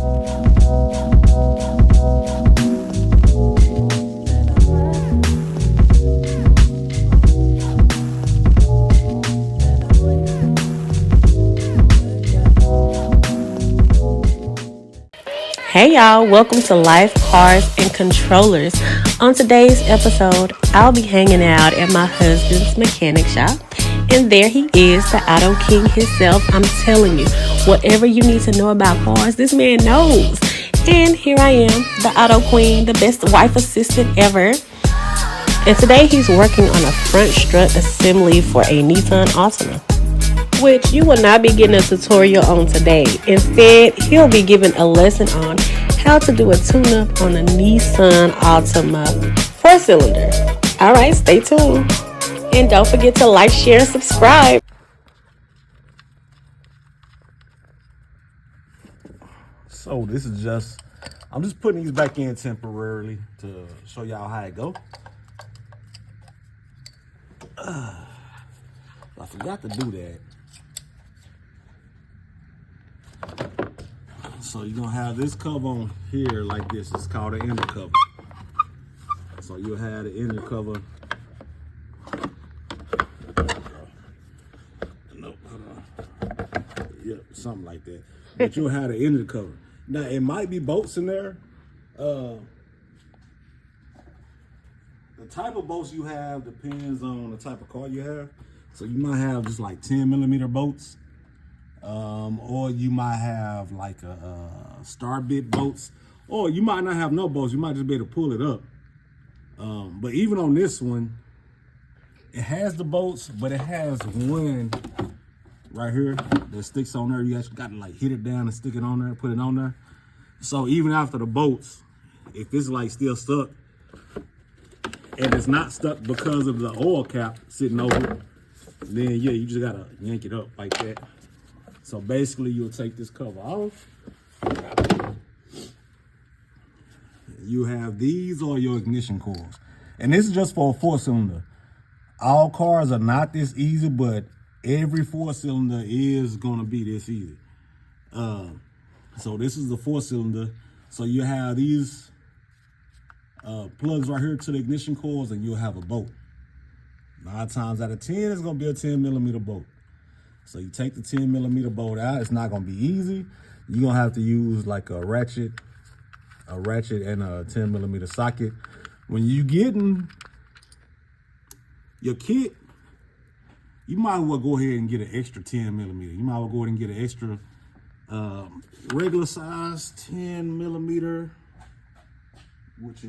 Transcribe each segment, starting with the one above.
Hey y'all, welcome to Life, Cars, and Controllers. On today's episode, I'll be hanging out at my husband's mechanic shop. And there he is, the auto king himself. I'm telling you, whatever you need to know about cars, this man knows. And here I am, the auto queen, the best wife assistant ever. And today he's working on a front strut assembly for a Nissan Altima, which you will not be getting a tutorial on today. Instead, he'll be giving a lesson on how to do a tune-up on a Nissan Altima 4-cylinder. All right, stay tuned. And don't forget to like, share, and subscribe. So this is I'm just putting these back in temporarily to show y'all how it go. I forgot to do that. So you're gonna have this cover on here like this. It's called an inner cover. So you'll have the inner cover. Nope, hold on. Yep, something like that. But you'll have the inner cover. Now it might be bolts in there. The type of bolts you have depends on the type of car you have. So you might have just like 10mm bolts. Or you might have like a star bit bolts, or you might not have no bolts. You might just be able to pull it up. But even on this one, it has the bolts, but it has one right here that sticks on there. You actually got to like hit it down and stick it on there, put it on there. So even after the bolts, if it's like still stuck, and it's not stuck because of the oil cap sitting over it, then yeah, you just gotta yank it up like that. So basically, you'll take this cover off. You have these are your ignition coils. And this is just for a 4-cylinder. All cars are not this easy, but every 4-cylinder is going to be this easy. So this is the 4-cylinder. So you have these plugs right here to the ignition coils, and you'll have a bolt. 9 times out of 10, it's going to be a 10mm bolt. So you take the 10mm bolt out. It's not gonna be easy. You're gonna have to use like a ratchet and a 10mm socket. When you getting your kit, you might as well go ahead and get an extra 10mm. You might as well go ahead and get an extra regular size 10mm, which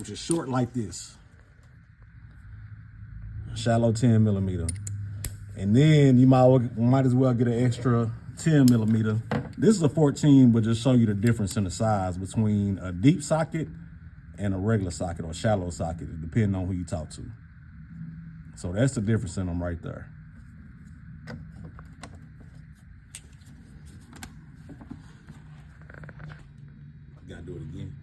is short like this. Shallow 10mm. And then you might as well get an extra 10mm. This is a 14, but just show you the difference in the size between a deep socket and a regular socket or shallow socket, depending on who you talk to. So that's the difference in them right there. Gotta do it again.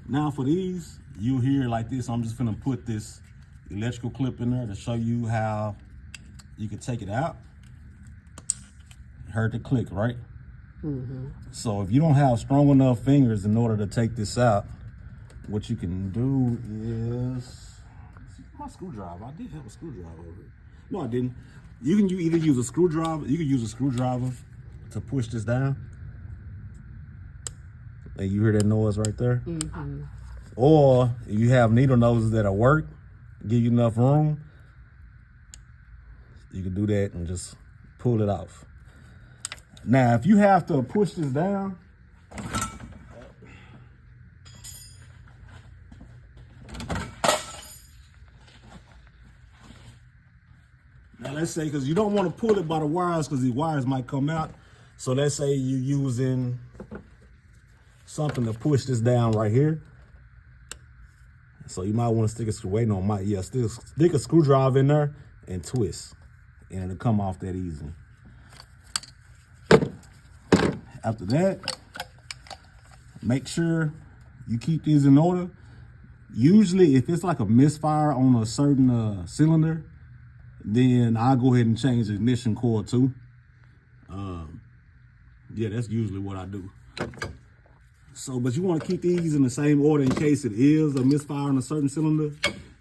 Now for these, you'll hear like this. I'm just gonna put this electrical clip in there to show you how you can take it out. Heard the click, right? Mm-hmm. So if you don't have strong enough fingers in order to take this out, what you can do is my screwdriver. I did have a screwdriver over here. No, I didn't. You can either use a screwdriver. You can use a screwdriver to push this down. And you hear that noise right there? Mm-hmm. Or if you have needle noses that'll work, give you enough room, you can do that and just pull it off. Now, if you have to push this down, now let's say, because you don't want to pull it by the wires because the wires might come out. So let's say you're using something to push this down right here. So you might want to stick a stick a screwdriver in there and twist, and it'll come off that easy. After that, make sure you keep these in order. Usually, if it's like a misfire on a certain cylinder, then I'll go ahead and change the ignition coil too. Yeah, that's usually what I do. So, but you want to keep these in the same order in case it is a misfire on a certain cylinder.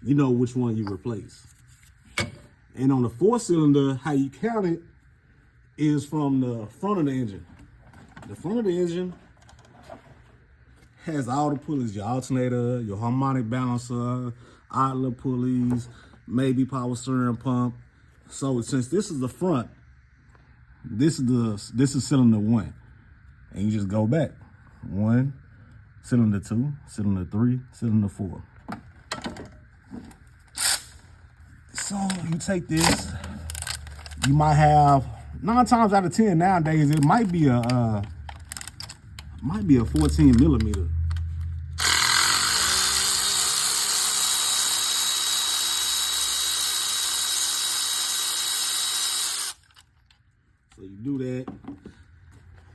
You know which one you replace. And on the 4-cylinder, how you count it is from the front of the engine. The front of the engine has all the pulleys, your alternator, your harmonic balancer, idler pulleys, maybe power steering pump. So since this is the front, this is cylinder 1. And you just go back. 1, cylinder 2, cylinder 3, cylinder 4. So you take this, you might have 9 times out of 10 nowadays, it might be a 14 millimeter. So you do that.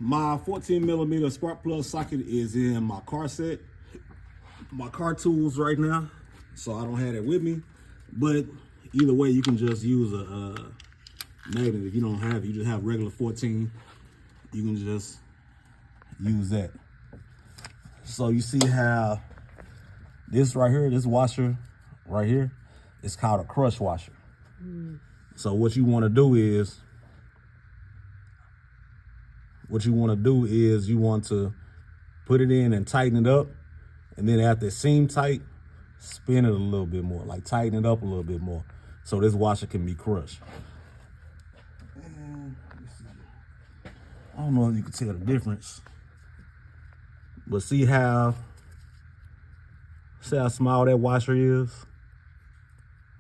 My 14 millimeter spark plug socket is in my car set, my car tools right now. So I don't have it with me, but either way, you can just use a magnet. If you don't have it, you just have regular 14, you can just use that. So you see how this right here, this washer right here, is called a crush washer. So what you want to do is, you want to put it in and tighten it up, and then after it seems tight, spin it a little bit more, like tighten it up a little bit more, so this washer can be crushed. And I don't know if you can tell the difference, but see how small that washer is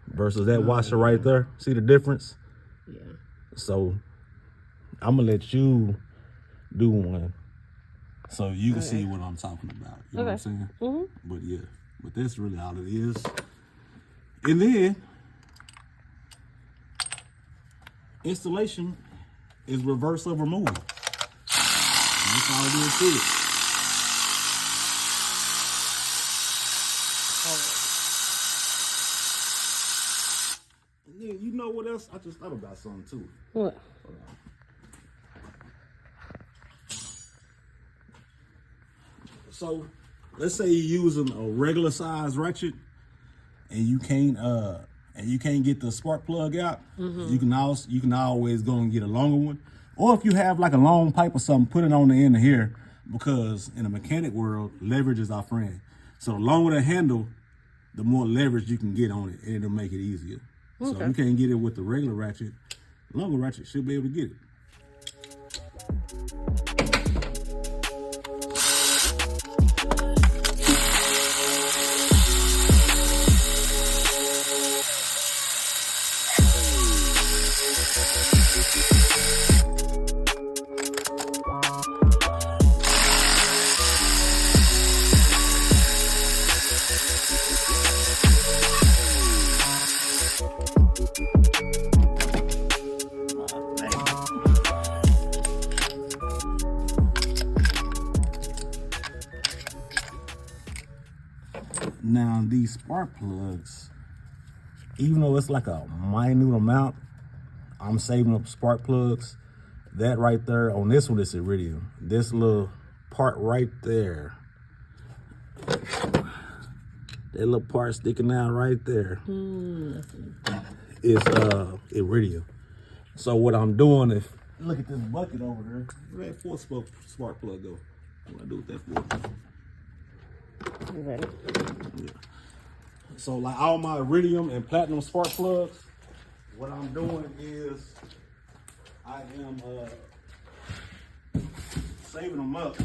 versus that washer right there? See the difference? Yeah. So I'm gonna let you do one so you can see what I'm talking about. You know what I'm saying? But yeah, but that's really all it is. And then installation is reverse of removal. And that's all it is to it. And then you know what else? I just thought about something too. What? So let's say you're using a regular size ratchet and you can't get the spark plug out. You can always go and get a longer one. Or if you have like a long pipe or something, put it on the end of here, because in the mechanic world, leverage is our friend. So the longer the handle, the more leverage you can get on it, and it'll make it easier. So if you can't get it with the regular ratchet, the longer ratchet should be able to get it. Now these spark plugs, even though it's like a minute amount, I'm saving up spark plugs. That right there on this one is iridium. This little part right there, that little part sticking out right there, is iridium. So what I'm doing is, look at this bucket over here. Where that 4-spark plug go? What do I do with that for? You ready? Yeah. So like all my iridium and platinum spark plugs, what I'm doing is I am saving them up.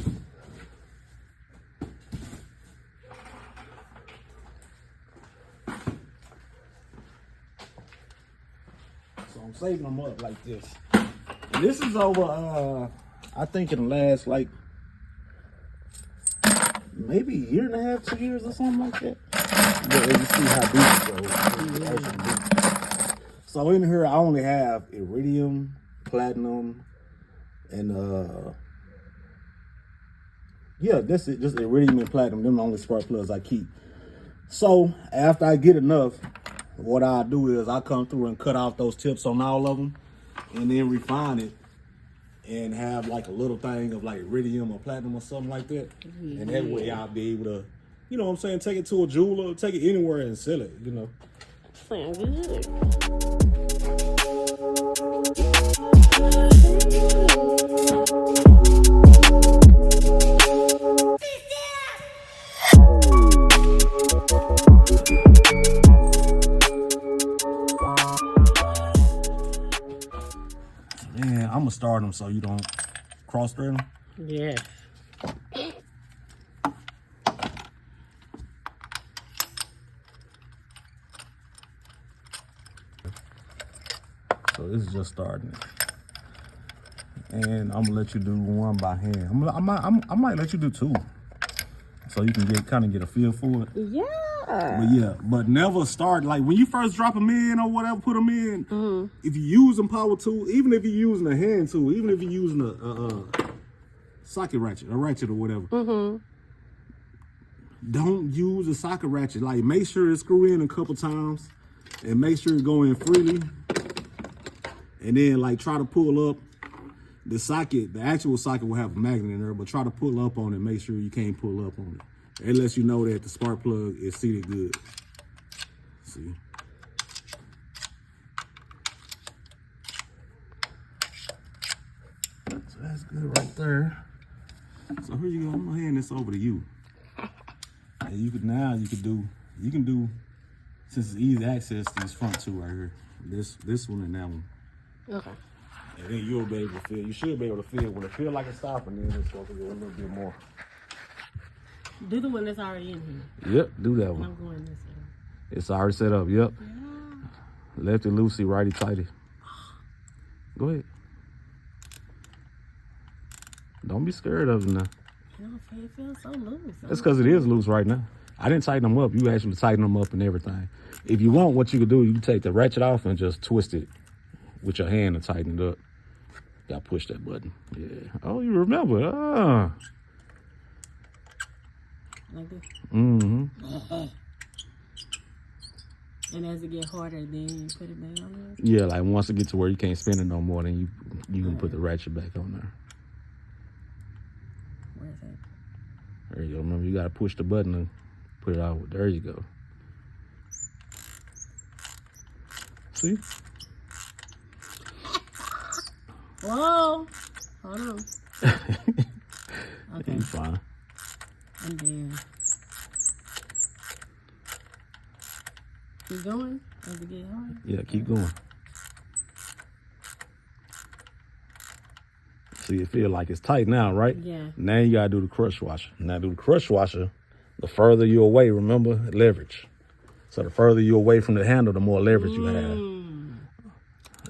So I'm saving them up like this. And this is over, I think it'll last like maybe a year and a half, 2 years or something like that. But you see how deep it goes. So in here, I only have iridium, platinum, and yeah, that's it. Just iridium and platinum. Them are the only spark plugs I keep. So after I get enough, what I do is I come through and cut off those tips on all of them, and then refine it, and have like a little thing of like iridium or platinum or something like that. And that way I'll be able to, you know what I'm saying, take it to a jeweler, take it anywhere and sell it, you know. Sounds good. Yeah, I'm gonna start them so you don't cross thread them. Yeah. So this is just starting it. And I'm gonna let you do one by hand. I might let you do two, so you can kind of get a feel for it. Yeah. But never start like when you first drop them in or whatever, put them in. If you're using power tool, even if you're using a hand tool, even if you're using a socket ratchet, a ratchet or whatever, don't use a socket ratchet. Like make sure it screw in a couple times, and make sure it go in freely. And then like try to pull up the socket. The actual socket will have a magnet in there, but try to pull up on it. Make sure you can't pull up on it. It lets you know that the spark plug is seated good. See? So that's good right there. So here you go. I'm gonna hand this over to you. And you can do since it's easy access, these front two right here. This one and that one. Okay. And then you'll be able to feel. You should be able to feel when it feels like it's stopping. Then it's going to go a little bit more. Do the one that's already in here. Yep, do that one. I'm going this way. It's already set up. Yep. Yeah. Lefty loosey, righty tighty. Go ahead. Don't be scared of it now. It feels so loose. That's because it is loose right now. I didn't tighten them up. You actually tighten them up and everything. If you want, what you can do, you can take the ratchet off and just twist it with your hand and tighten it up. Got to push that button. Yeah. Oh, you remember. Ah. Like this? Mm-hmm. And as it get harder, then you put it back on there? Yeah, like once it gets to where you can't spin it no more, then you can put the ratchet back on there. Where is that? There you go. Remember, you got to push the button and put it out. There you go. See? Whoa! Hold on. Okay. You fine. And then keep going as it get harder. Yeah, keep going. See, it feel like it's tight now, right? Yeah. Now you gotta do the crush washer. Now do the crush washer. The further you're away, remember, leverage. So the further you're away from the handle, the more leverage you have.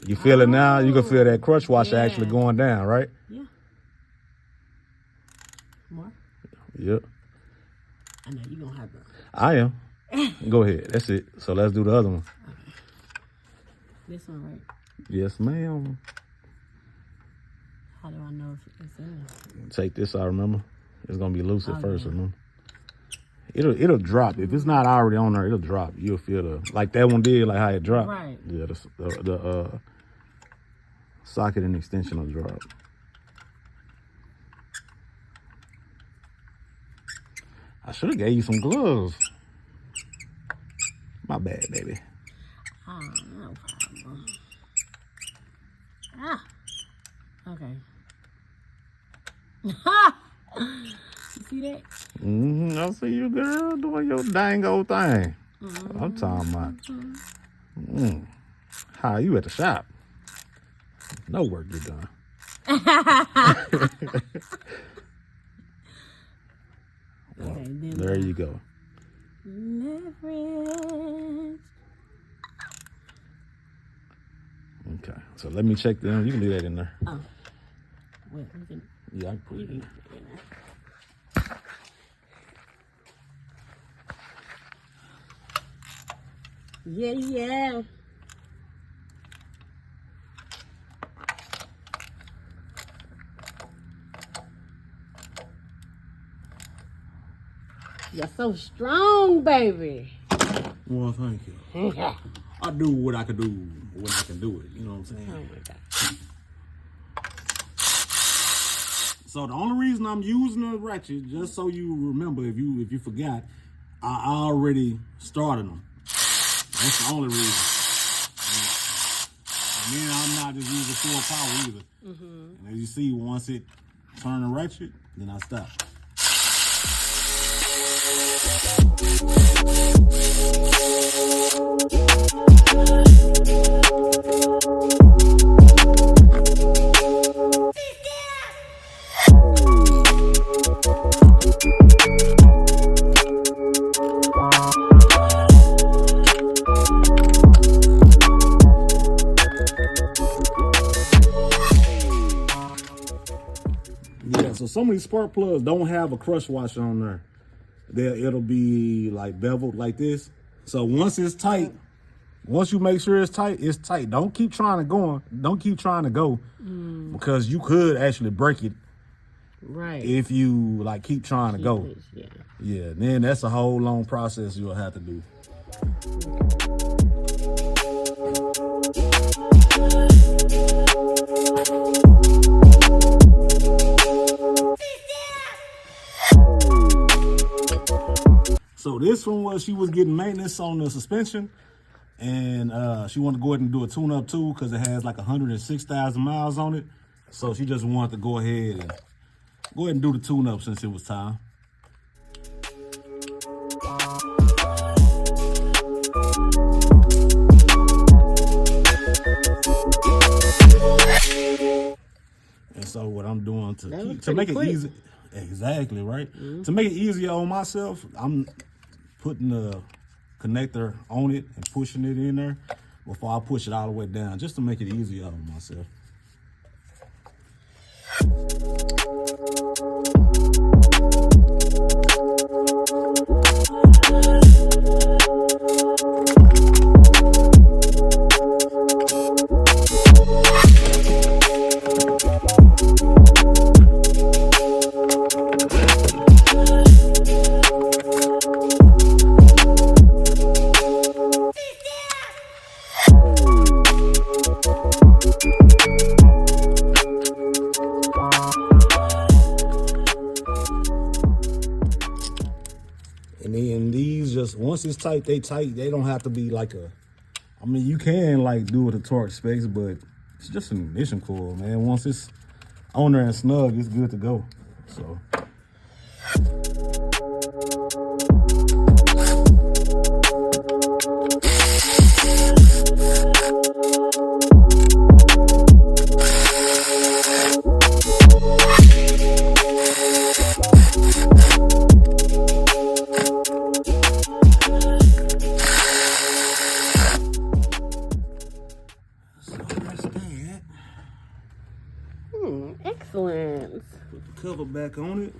You feel it now? You can feel that crush washer actually going down, right? Yeah. More? Yep. I know you're gonna have to. I am. Go ahead. That's it. So let's do the other one. Okay. This one, right? Yes, ma'am. How do I know if it's in there? Take this out, remember? It's gonna be loose at first, yeah. remember? It'll drop. If it's not already on there, it'll drop. You'll feel the like that one did, like how it dropped. Right. Yeah, the socket and extension will drop. I should have gave you some gloves. My bad, baby. Oh, no problem. Ah. Okay. You see that? I see you, girl, doing your dang old thing. I'm talking about. How you at the shop? No work you done. Well, Okay, then there you go. leverage. Okay, so let me check them. You can do that in there. Oh. Wait, we can. Yeah, I can put it in. Yeah, yeah. You're so strong, baby. Well, thank you. I do what I can do when I can do it. You know what I'm saying? Oh my God. So the only reason I'm using the ratchet, just so you remember, if you forgot, I already started them. That's the only reason. And then I'm not just using full power either. And as you see, once it turn the ratchet, then I stop. Yeah, so some of these spark plugs don't have a crush washer on there. It'll be like beveled like this. So once it's tight, once you make sure it's tight, it's tight. Don't keep trying to go. Don't keep trying to go because you could actually break it. Right. If you like keep trying to go. Yeah, then that's a whole long process you'll have to do. So this one was, she was getting maintenance on the suspension, and she wanted to go ahead and do a tune-up too because it has like 106,000 miles on it. So she just wanted to go ahead and do the tune-up since it was time. And so what I'm doing to make it easy, exactly right. To make it easier on myself, I'm putting the connector on it and pushing it in there before I push it all the way down, just to make it easier on myself. And then these just, once it's tight, they tight. They don't have to be like a, I mean, you can like do it a torque space, but it's just an ignition coil, man. Once it's on there and snug, it's good to go. So. Excellent. Put the cover back on it.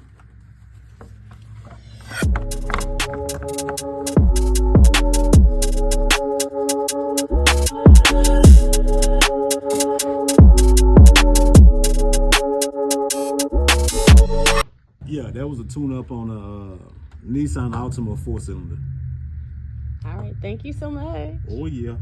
Yeah, that was a tune-up on a Nissan Altima 4-cylinder. All right, thank you so much. Oh yeah.